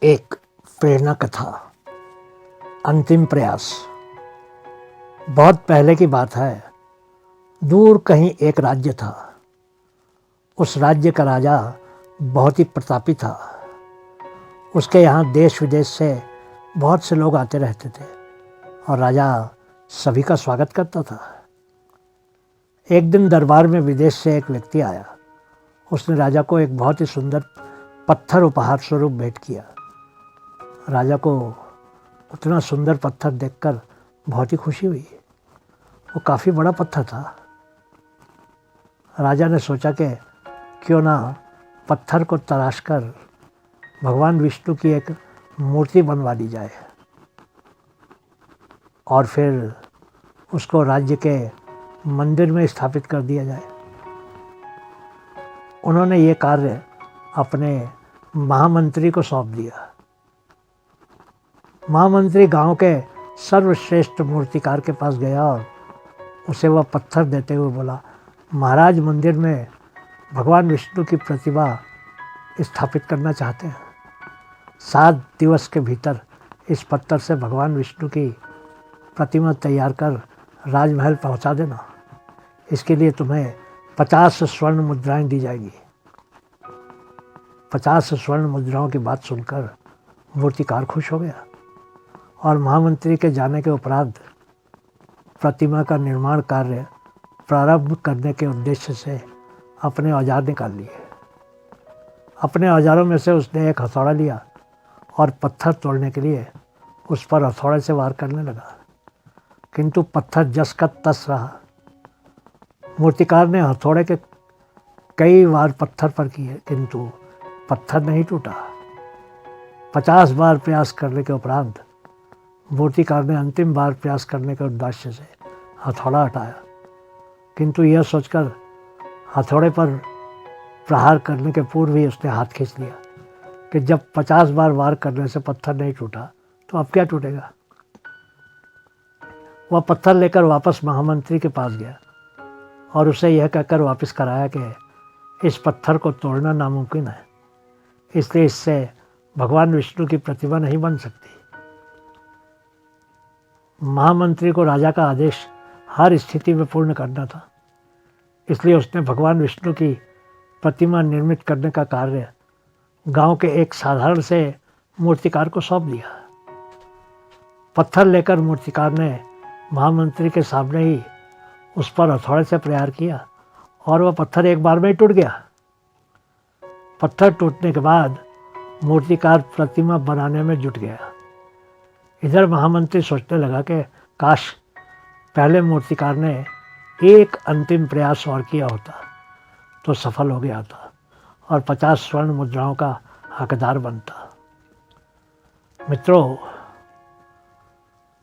एक प्रेरणा कथा, अंतिम प्रयास। बहुत पहले की बात है। दूर कहीं एक राज्य था। उस राज्य का राजा बहुत ही प्रतापी था। उसके यहाँ देश विदेश से बहुत से लोग आते रहते थे और राजा सभी का स्वागत करता था। एक दिन दरबार में विदेश से एक व्यक्ति आया। उसने राजा को एक बहुत ही सुंदर पत्थर उपहार स्वरूप भेंट किया। राजा को उतना सुंदर पत्थर देखकर बहुत ही खुशी हुई। वो काफ़ी बड़ा पत्थर था। राजा ने सोचा कि क्यों ना पत्थर को तराशकर भगवान विष्णु की एक मूर्ति बनवा दी जाए और फिर उसको राज्य के मंदिर में स्थापित कर दिया जाए। उन्होंने ये कार्य अपने महामंत्री को सौंप दिया। महामंत्री गांव के सर्वश्रेष्ठ मूर्तिकार के पास गया और उसे वह पत्थर देते हुए बोला, महाराज मंदिर में भगवान विष्णु की प्रतिमा स्थापित करना चाहते हैं। 7 दिवस के भीतर इस पत्थर से भगवान विष्णु की प्रतिमा तैयार कर राजमहल पहुंचा देना। इसके लिए तुम्हें 50 स्वर्ण मुद्राएं दी जाएगी। 50 स्वर्ण मुद्राओं की बात सुनकर मूर्तिकार खुश हो गया और महामंत्री के जाने के उपरांत प्रतिमा का निर्माण कार्य प्रारंभ करने के उद्देश्य से अपने औजार निकाल लिए। अपने औजारों में से उसने एक हथौड़ा लिया और पत्थर तोड़ने के लिए उस पर हथौड़े से वार करने लगा, किंतु पत्थर जस का तस रहा। मूर्तिकार ने हथौड़े के कई वार पत्थर पर किए, किंतु पत्थर नहीं टूटा। 50 बार प्रयास करने के उपरांत मूर्तिकार ने अंतिम बार प्रयास करने के उद्देश्य से हथौड़ा हटाया, किंतु यह सोचकर हथौड़े पर प्रहार करने के पूर्व ही उसने हाथ खींच लिया कि जब 50 बार वार करने से पत्थर नहीं टूटा तो अब क्या टूटेगा। वह पत्थर लेकर वापस महामंत्री के पास गया और उसे यह कहकर वापस कराया कि इस पत्थर को तोड़ना नामुमकिन है, इसलिए इससे भगवान विष्णु की प्रतिमा नहीं बन सकती। महामंत्री को राजा का आदेश हर स्थिति में पूर्ण करना था, इसलिए उसने भगवान विष्णु की प्रतिमा निर्मित करने का कार्य गांव के एक साधारण से मूर्तिकार को सौंप दिया। पत्थर लेकर मूर्तिकार ने महामंत्री के सामने ही उस पर हथौड़े से प्रहार किया और वह पत्थर एक बार में ही टूट गया। पत्थर टूटने के बाद मूर्तिकार प्रतिमा बनाने में जुट गया। इधर महामंत्री सोचने लगा कि काश पहले मूर्तिकार ने एक अंतिम प्रयास और किया होता तो सफल हो गया था और 50 स्वर्ण मुद्राओं का हकदार बनता। मित्रों,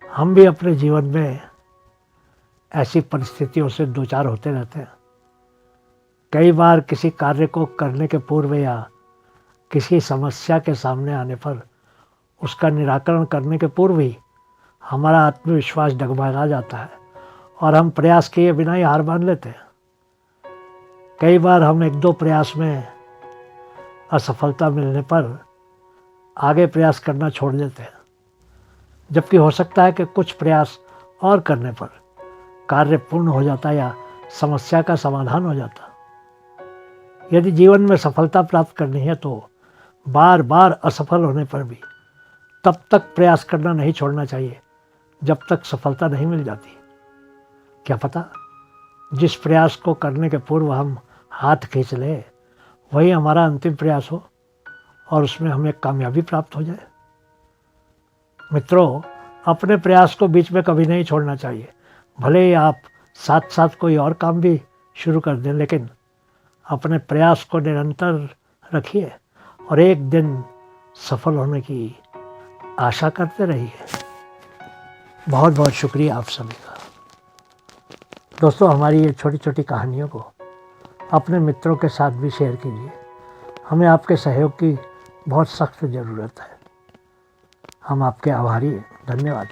हम भी अपने जीवन में ऐसी परिस्थितियों से दो चार होते रहते हैं। कई बार किसी कार्य को करने के पूर्व या किसी समस्या के सामने आने पर उसका निराकरण करने के पूर्व ही हमारा आत्मविश्वास डगमगा जाता है और हम प्रयास किए बिना ही हार मान लेते हैं। कई बार हम 1-2 प्रयास में असफलता मिलने पर आगे प्रयास करना छोड़ देते हैं, जबकि हो सकता है कि कुछ प्रयास और करने पर कार्य पूर्ण हो जाता या समस्या का समाधान हो जाता। यदि जीवन में सफलता प्राप्त करनी है तो बार बार असफल होने पर भी तब तक प्रयास करना नहीं छोड़ना चाहिए जब तक सफलता नहीं मिल जाती। क्या पता जिस प्रयास को करने के पूर्व हम हाथ खींच लें वही हमारा अंतिम प्रयास हो और उसमें हमें कामयाबी प्राप्त हो जाए। मित्रों, अपने प्रयास को बीच में कभी नहीं छोड़ना चाहिए। भले ही आप साथ साथ कोई और काम भी शुरू कर दें, लेकिन अपने प्रयास को निरंतर रखिए और एक दिन सफल होने की आशा करते रहिए। बहुत बहुत शुक्रिया आप सभी का। दोस्तों, हमारी ये छोटी छोटी कहानियों को अपने मित्रों के साथ भी शेयर कीजिए। हमें आपके सहयोग की बहुत सख्त ज़रूरत है। हम आपके आभारी हैं। धन्यवाद।